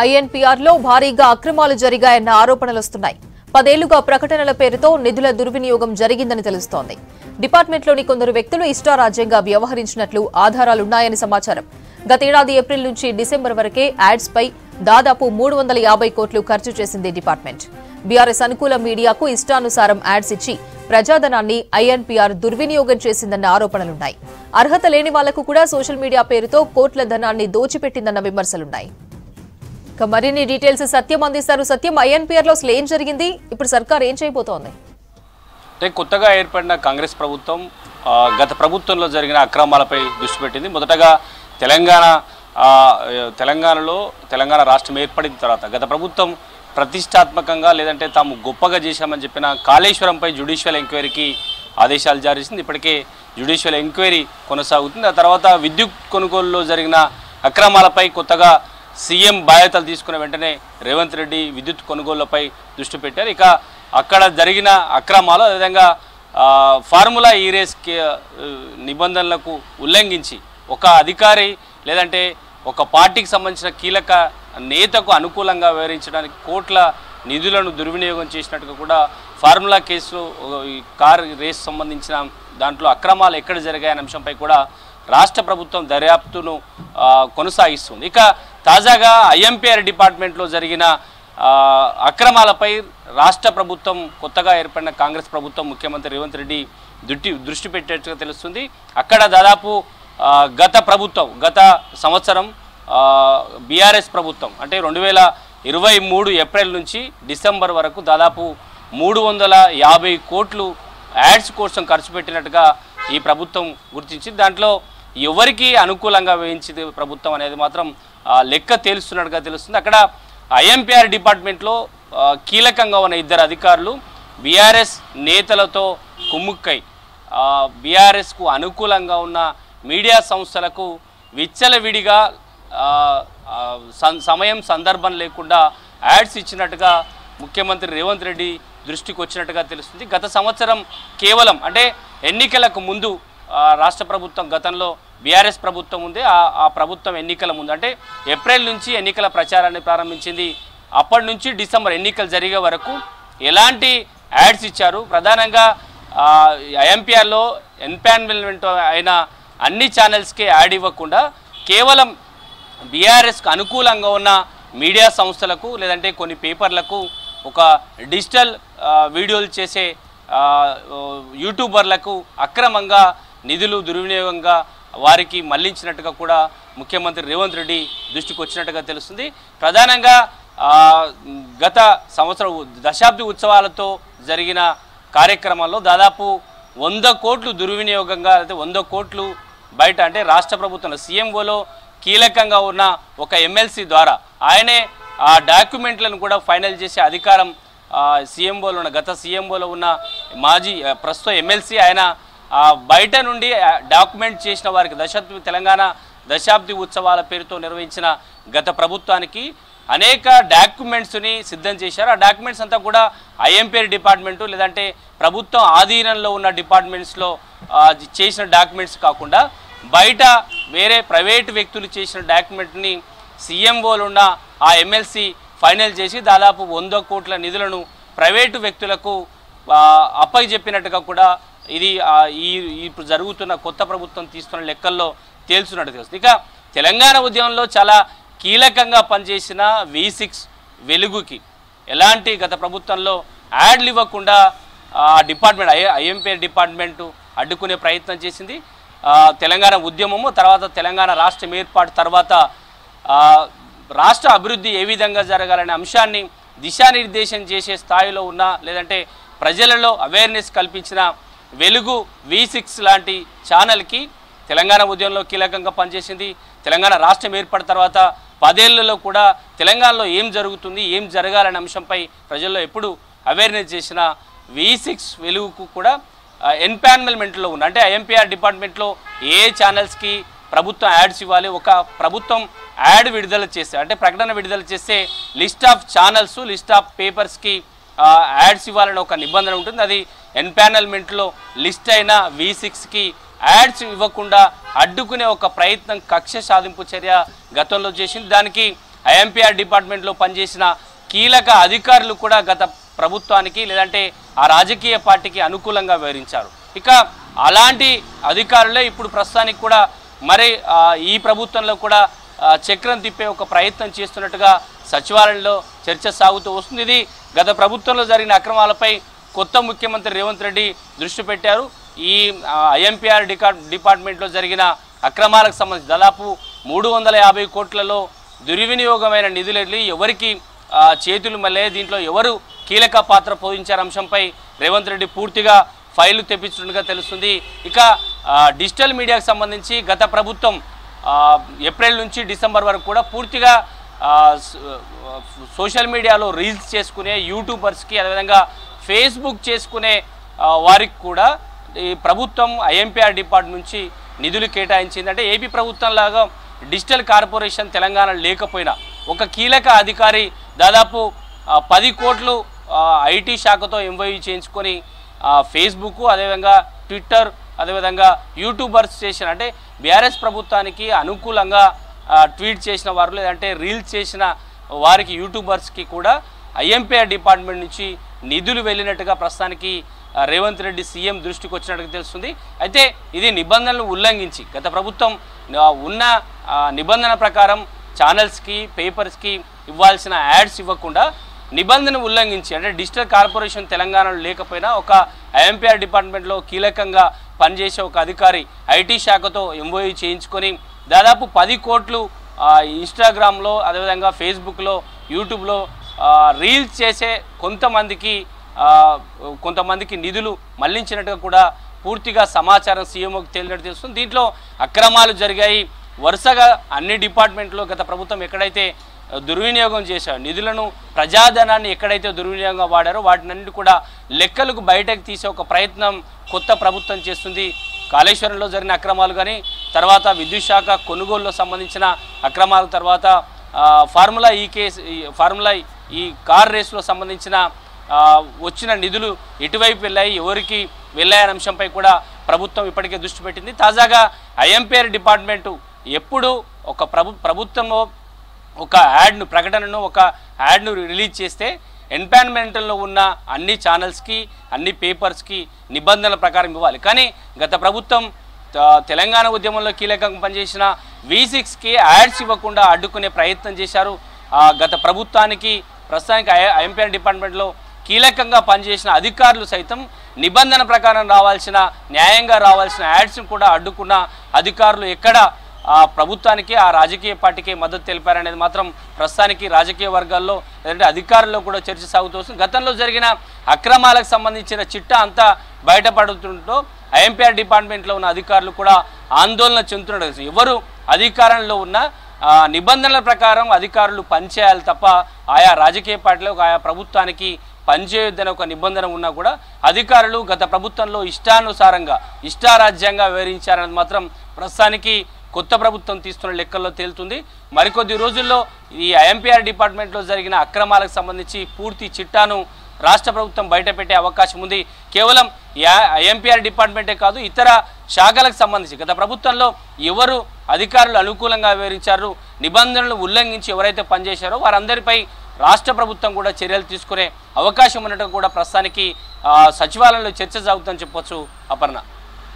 ఐఎన్పీఆర్ లో భారీగా అక్రమాలు జరిగాయన్న ఆరోపణలు వస్తున్నాయి. 10 ఏళ్లుగా ప్రకటనల పేరుతో నిధుల దుర్వినియోగం జరిగిందని తెలుస్తోంది. డిపార్ట్మెంట్లోని కొందరు వ్యక్తులు ఇష్టారాజ్యంగా వ్యవహరించినట్లు ఆధారాలున్నాయని సమాచారం. గతేడాది ఏప్రిల్ నుంచి డిసెంబర్ వరకే యాడ్స్ పై దాదాపు 350 కోట్లు ఖర్చు చేసింది డిపార్ట్మెంట్. బీఆర్ఎస్ అనుకూల మీడియాకు ఇష్టానుసారం యాడ్స్ ఇచ్చి ప్రజాధనాన్ని ఐఎన్పీఆర్ దుర్వినియోగం చేసిందన్న ఆరోపణలున్నాయి. అర్హత లేని వాళ్లకు కూడా సోషల్ మీడియా పేరుతో కోట్ల ధనాన్ని దోచిపెట్టిందన్న విమర్శలున్నాయి. మరిన్ని డీటెయిల్స్ సత్యం అందిస్తారు. సత్యం, ఐఎన్పీఆర్ లో అసలు ఏం జరిగింది, ఇప్పుడు సర్కార్ ఏం చేయబోతోంది? అంటే కొత్తగా ఏర్పడిన కాంగ్రెస్ ప్రభుత్వం గత ప్రభుత్వంలో జరిగిన అక్రమాలపై దృష్టి పెట్టింది. మొదటగా తెలంగాణ రాష్ట్రం ఏర్పడిన తర్వాత గత ప్రభుత్వం ప్రతిష్టాత్మకంగా లేదంటే తాము గొప్పగా చేశామని చెప్పిన కాళేశ్వరంపై జ్యుడిషియల్ ఎంక్వైరీకి ఆదేశాలు జారీ చేసింది. ఇప్పటికే జ్యుడిషియల్ ఎంక్వైరీ కొనసాగుతుంది. ఆ తర్వాత విద్యుత్ కొనుగోలులో జరిగిన అక్రమాలపై కొత్తగా సీఎం బాధ్యతలు తీసుకున్న వెంటనే రేవంత్ రెడ్డి విద్యుత్ కొనుగోళ్లపై దృష్టి పెట్టారు. ఇక అక్కడ జరిగిన అక్రమాలు అదేవిధంగా ఫార్ములా ఈ రేస్ నిబంధనలకు ఉల్లంఘించి ఒక అధికారి లేదంటే ఒక పార్టీకి సంబంధించిన కీలక నేతకు అనుకూలంగా వ్యవహరించడానికి కోట్ల నిధులను దుర్వినియోగం చేసినట్టుగా కూడా ఫార్ములా కేసులో ఈ కార్ రేస్ సంబంధించిన దాంట్లో అక్రమాలు ఎక్కడ జరిగాయనే అంశంపై కూడా రాష్ట్ర ప్రభుత్వం దర్యాప్తును కొనసాగిస్తుంది. ఇక తాజాగా ఐఎన్పీఆర్ డిపార్ట్మెంట్లో జరిగిన అక్రమాలపై రాష్ట్ర ప్రభుత్వం కొత్తగా ఏర్పడిన కాంగ్రెస్ ప్రభుత్వం ముఖ్యమంత్రి రేవంత్ రెడ్డి దృష్టి పెట్టేట్టుగా తెలుస్తుంది. అక్కడ దాదాపు గత సంవత్సరం బీఆర్ఎస్ ప్రభుత్వం అంటే 2023 ఏప్రిల్ నుంచి డిసెంబర్ వరకు దాదాపు 350 కోట్లు యాడ్స్ కోసం ఖర్చు పెట్టినట్టుగా ఈ ప్రభుత్వం గుర్తించింది. దాంట్లో ఎవరికి అనుకూలంగా వేయించింది ప్రభుత్వం అనేది మాత్రం లెక్క తేలుస్తున్నట్టుగా తెలుస్తుంది. అక్కడ ఐఎన్పీఆర్ డిపార్ట్మెంట్లో కీలకంగా ఉన్న 2 అధికారులు బీఆర్ఎస్ నేతలతో కుమ్ముక్కై బీఆర్ఎస్కు అనుకూలంగా ఉన్న మీడియా సంస్థలకు విచ్చలవిడిగా సమయం సందర్భం లేకుండా యాడ్స్ ఇచ్చినట్టుగా ముఖ్యమంత్రి రేవంత్ రెడ్డి దృష్టికి వచ్చినట్టుగా తెలుస్తుంది. గత సంవత్సరం కేవలం అంటే ఎన్నికలకు ముందు రాష్ట్ర ప్రభుత్వం గతంలో బీఆర్ఎస్ ప్రభుత్వం ఉంది. ఆ ప్రభుత్వం ఎన్నికల ముందు అంటే ఏప్రిల్ నుంచి ఎన్నికల ప్రచారాన్ని ప్రారంభించింది. అప్పటి నుంచి డిసెంబర్ ఎన్నికలు జరిగే వరకు ఎలాంటి యాడ్స్ ఇచ్చారు, ప్రధానంగా ఐఎన్పీఆర్లో ఎన్పానల్మెంట్ అయిన అన్ని ఛానల్స్కి యాడ్ ఇవ్వకుండా కేవలం బీఆర్ఎస్కు అనుకూలంగా ఉన్న మీడియా సంస్థలకు లేదంటే కొన్ని పేపర్లకు ఒక డిజిటల్ వీడియోలు చేసే యూట్యూబర్లకు అక్రమంగా నిధులు దుర్వినియోగంగా వారికి మళ్లించినట్టుగా కూడా ముఖ్యమంత్రి రేవంత్ రెడ్డి దృష్టికి వచ్చినట్టుగా తెలుస్తుంది. ప్రధానంగా గత సంవత్సరం దశాబ్ది ఉత్సవాలతో జరిగిన కార్యక్రమాల్లో దాదాపు 100 కోట్లు దుర్వినియోగంగా అయితే 100 కోట్లు బయట అంటే రాష్ట్ర ప్రభుత్వంలో సీఎంఓలో కీలకంగా ఉన్న ఒక ఎమ్మెల్సీ ద్వారా ఆయనే ఆ డాక్యుమెంట్లను కూడా ఫైనల్ చేసే అధికారం సీఎంఓలో ఉన్న గత సీఎంఓలో ఉన్న ప్రస్తుత ఎమ్మెల్సీ ఆయన బయట నుండి డాక్యుమెంట్ చేసిన వారికి తెలంగాణ దశాబ్ది ఉత్సవాల పేరుతో నిర్వహించిన గత ప్రభుత్వానికి అనేక డాక్యుమెంట్స్ని సిద్ధం చేశారు. ఆ డాక్యుమెంట్స్ అంతా కూడా ఐఎన్పీఆర్ డిపార్ట్మెంటు లేదంటే ప్రభుత్వం ఆధీనంలో ఉన్న డిపార్ట్మెంట్స్లో చేసిన డాక్యుమెంట్స్ కాకుండా బయట వేరే ప్రైవేటు వ్యక్తులు చేసిన డాక్యుమెంట్ని సీఎంఓలు ఉన్న ఆ ఎమ్మెల్సీ ఫైనల్ చేసి దాదాపు 100 కోట్ల నిధులను ప్రైవేటు వ్యక్తులకు అప్పగిచెప్పినట్టుగా కూడా ఇది ఇప్పుడు జరుగుతున్న కొత్త ప్రభుత్వం తీసుకున్న లెక్కల్లో తేల్చున్నట్టు తెలుస్తుంది. ఇక తెలంగాణ ఉద్యమంలో చాలా కీలకంగా పనిచేసిన V6 వెలుగుకి ఎలాంటి గత ప్రభుత్వంలో యాడ్లు ఇవ్వకుండా డిపార్ట్మెంట్ ఐఎన్పీఆర్ డిపార్ట్మెంటు అడ్డుకునే ప్రయత్నం చేసింది. తెలంగాణ ఉద్యమము తర్వాత తెలంగాణ రాష్ట్రం ఏర్పాటు తర్వాత రాష్ట్ర అభివృద్ధి ఏ విధంగా జరగాలనే అంశాన్ని దిశానిర్దేశం చేసే స్థాయిలో ఉన్న లేదంటే ప్రజలలో అవేర్నెస్ కల్పించిన వెలుగు V6 లాంటి ఛానల్కి తెలంగాణ ఉద్యమంలో కీలకంగా పనిచేసింది. తెలంగాణ రాష్ట్రం ఏర్పడిన తర్వాత 10 ఏళ్లలో కూడా తెలంగాణలో ఏం జరుగుతుంది ఏం జరగాలనే అంశంపై ప్రజల్లో ఎప్పుడు అవేర్నెస్ చేసిన V6 వెలుగుకు కూడా ఎన్పానల్మెంట్లో ఉన్న అంటే ఐఎన్పీఆర్ డిపార్ట్మెంట్లో ఏ ఛానల్స్కి ప్రభుత్వం యాడ్స్ ఇవ్వాలి, ఒక ప్రభుత్వం యాడ్ విడుదల చేస్తే అంటే ప్రకటన విడుదల చేస్తే list of channels list of పేపర్స్కి యాడ్స్ ఇవ్వాలని ఒక నిబంధన ఉంటుంది. అది ఎన్పానల్మెంట్లో లిస్ట్ అయిన V6కి యాడ్స్ ఇవ్వకుండా అడ్డుకునే ఒక ప్రయత్నం కక్ష సాధింపు చర్య గతంలో చేసింది. దానికి ఐఎంపీఆర్ డిపార్ట్మెంట్లో పనిచేసిన కీలక అధికారులు కూడా గత ప్రభుత్వానికి లేదంటే ఆ రాజకీయ పార్టీకి అనుకూలంగా వ్యవహరించారు. ఇక అలాంటి అధికారులే ఇప్పుడు ప్రస్తుతానికి కూడా మరి ఈ ప్రభుత్వంలో కూడా చక్రం తిప్పే ఒక ప్రయత్నం చేస్తున్నట్టుగా సచివాలయంలో చర్చ సాగుతూ వస్తుంది. ఇది గత ప్రభుత్వంలో జరిగిన అక్రమాలపై కొత్త ముఖ్యమంత్రి రేవంత్ రెడ్డి దృష్టి పెట్టారు. ఈ ఐఎంపీఆర్ డిపార్ట్మెంట్లో జరిగిన అక్రమాలకు సంబంధించి దాదాపు 350 కోట్లలో దుర్వినియోగమైన నిధులు ఎవరికి చేతులు మళ్ళీ దీంట్లో ఎవరు కీలక పాత్ర పోషించారు అంశంపై రేవంత్ రెడ్డి పూర్తిగా ఫైళ్లు తెప్పించినట్టుగా తెలుస్తుంది. ఇక డిజిటల్ మీడియాకు సంబంధించి గత ప్రభుత్వం ఏప్రిల్ నుంచి డిసెంబర్ వరకు కూడా పూర్తిగా సోషల్ మీడియాలో రీల్స్ చేసుకునే యూట్యూబర్స్కి అదేవిధంగా ఫేస్బుక్ చేసుకునే వారికి కూడా ఈ ప్రభుత్వం ఐఎంపీఆర్ డిపార్ట్మెంట్ నుంచి నిధులు కేటాయించింది. అంటే ఏపీ ప్రభుత్వం లాగా డిజిటల్ కార్పొరేషన్ తెలంగాణ లేకపోయినా ఒక కీలక అధికారి దాదాపు 10 కోట్లు ఐటీ శాఖతో ఎంఓయూ చేయించుకొని ఫేస్బుక్ అదేవిధంగా ట్విట్టర్ అదేవిధంగా యూట్యూబర్స్ చేసిన అంటే బీఆర్ఎస్ ప్రభుత్వానికి అనుకూలంగా ట్వీట్ చేసిన వారు లేదంటే రీల్స్ చేసిన వారికి యూట్యూబర్స్కి కూడా ఐఎంపీఆర్ డిపార్ట్మెంట్ నుంచి నిధులు వెళ్ళినట్టుగా ప్రస్తుతానికి రేవంత్ రెడ్డి సీఎం దృష్టికి వచ్చినట్టుగా తెలుస్తుంది. అయితే ఇది నిబంధనలు ఉల్లంఘించి గత ప్రభుత్వం ఉన్న నిబంధన ప్రకారం ఛానల్స్కి పేపర్స్కి ఇవ్వాల్సిన యాడ్స్ ఇవ్వకుండా నిబంధన ఉల్లంఘించి అంటే డిజిటల్ కార్పొరేషన్ తెలంగాణలో లేకపోయినా ఒక ఐఎంపీఆర్ డిపార్ట్మెంట్లో కీలకంగా పనిచేసే ఒక అధికారి ఐటీ శాఖతో ఎంఓయూ చేయించుకొని దాదాపు 10 కోట్లు ఇన్స్టాగ్రామ్లో అదేవిధంగా ఫేస్బుక్లో యూట్యూబ్లో రీల్స్ చేసే కొంతమందికి నిధులు మళ్లించినట్టుగా కూడా పూర్తిగా సమాచారం సీఎంఓకి తేలినట్టు తెలుస్తుంది. దీంట్లో అక్రమాలు జరిగాయి. వరుసగా అన్ని డిపార్ట్మెంట్లో గత ప్రభుత్వం ఎక్కడైతే దుర్వినియోగం చేశారు నిధులను ప్రజాధనాన్ని ఎక్కడైతే దుర్వినియోగంగా వాడారో వాటినన్నిటి కూడా లెక్కలకు బయటకు తీసే ఒక ప్రయత్నం కొత్త ప్రభుత్వం చేస్తుంది. కాళేశ్వరంలో జరిగిన అక్రమాలు కానీ తర్వాత విద్యుత్ శాఖ కొనుగోలులో సంబంధించిన అక్రమాల తర్వాత ఫార్ములా ఈ కార్ రేసులో సంబంధించిన వచ్చిన నిధులు ఎటువైపు వెళ్ళాయి ఎవరికి వెళ్ళాయనే అంశంపై కూడా ప్రభుత్వం ఇప్పటికే దృష్టి పెట్టింది. తాజాగా ఐఎంపీఆర్ డిపార్ట్మెంటు ఎప్పుడు ఒక ప్రభుత్వంలో ఒక ప్రకటనను ఒక యాడ్ను రిలీజ్ చేస్తే ఎన్పాన్మెంటల్లో ఉన్న అన్ని ఛానల్స్కి అన్ని పేపర్స్కి నిబంధనల ప్రకారం ఇవ్వాలి. కానీ గత ప్రభుత్వం తెలంగాణ ఉద్యమంలో కీలకంగా పనిచేసిన V6కి యాడ్స్ ఇవ్వకుండా అడ్డుకునే ప్రయత్నం చేశారు. గత ప్రభుత్వానికి ప్రస్తుతానికి ఐఎంపీఆర్ డిపార్ట్మెంట్లో కీలకంగా పనిచేసిన అధికారులు సైతం నిబంధన ప్రకారం న్యాయంగా రావాల్సిన యాడ్స్ను కూడా అడ్డుకున్న అధికారులు ఎక్కడ ప్రభుత్వానికి ఆ రాజకీయ పార్టీకి మద్దతు తెలిపారనేది మాత్రం ప్రస్తుతానికి రాజకీయ వర్గాల్లో లేదంటే అధికారుల్లో కూడా చర్చ సాగుతూ వస్తుంది. గతంలో జరిగిన అక్రమాలకు సంబంధించిన చిట్టా అంతా బయటపడుతుంటూ ఐఎంపీఆర్ డిపార్ట్మెంట్లో ఉన్న అధికారులు కూడా ఆందోళన చెందుతున్నారు. ఎవరు అధికారంలో ఉన్న నిబంధనల ప్రకారం అధికారులు పనిచేయాలి తప్ప ఆయా రాజకీయ పార్టీలకు ఆయా ప్రభుత్వానికి పనిచేయొద్దనే ఒక నిబంధన ఉన్నా కూడా అధికారులు గత ప్రభుత్వంలో ఇష్టానుసారంగా ఇష్టారాజ్యంగా వ్యవహరించారనేది మాత్రం ప్రస్తుతానికి కొత్త ప్రభుత్వం తీస్తున్న లెక్కల్లో తేలుతుంది. మరికొద్ది రోజుల్లో ఈ ఐఎంపీఆర్ డిపార్ట్మెంట్లో జరిగిన అక్రమాలకు సంబంధించి పూర్తి చిట్టాను రాష్ట్ర ప్రభుత్వం బయటపెట్టే అవకాశం ఉంది. కేవలం ఐఎంపీఆర్ డిపార్ట్మెంటే కాదు ఇతర శాఖలకు సంబంధించి గత ప్రభుత్వంలో ఎవరు అధికారులు అనుకూలంగా వ్యవహరించారు నిబంధనలు ఉల్లంఘించి ఎవరైతే పనిచేశారో వారందరిపై రాష్ట్ర ప్రభుత్వం కూడా చర్యలు తీసుకునే అవకాశం ఉన్నట్టు కూడా ప్రస్తుతానికి సచివాలయంలో చర్చ సాగుతుందని చెప్పొచ్చు. అపర్ణ.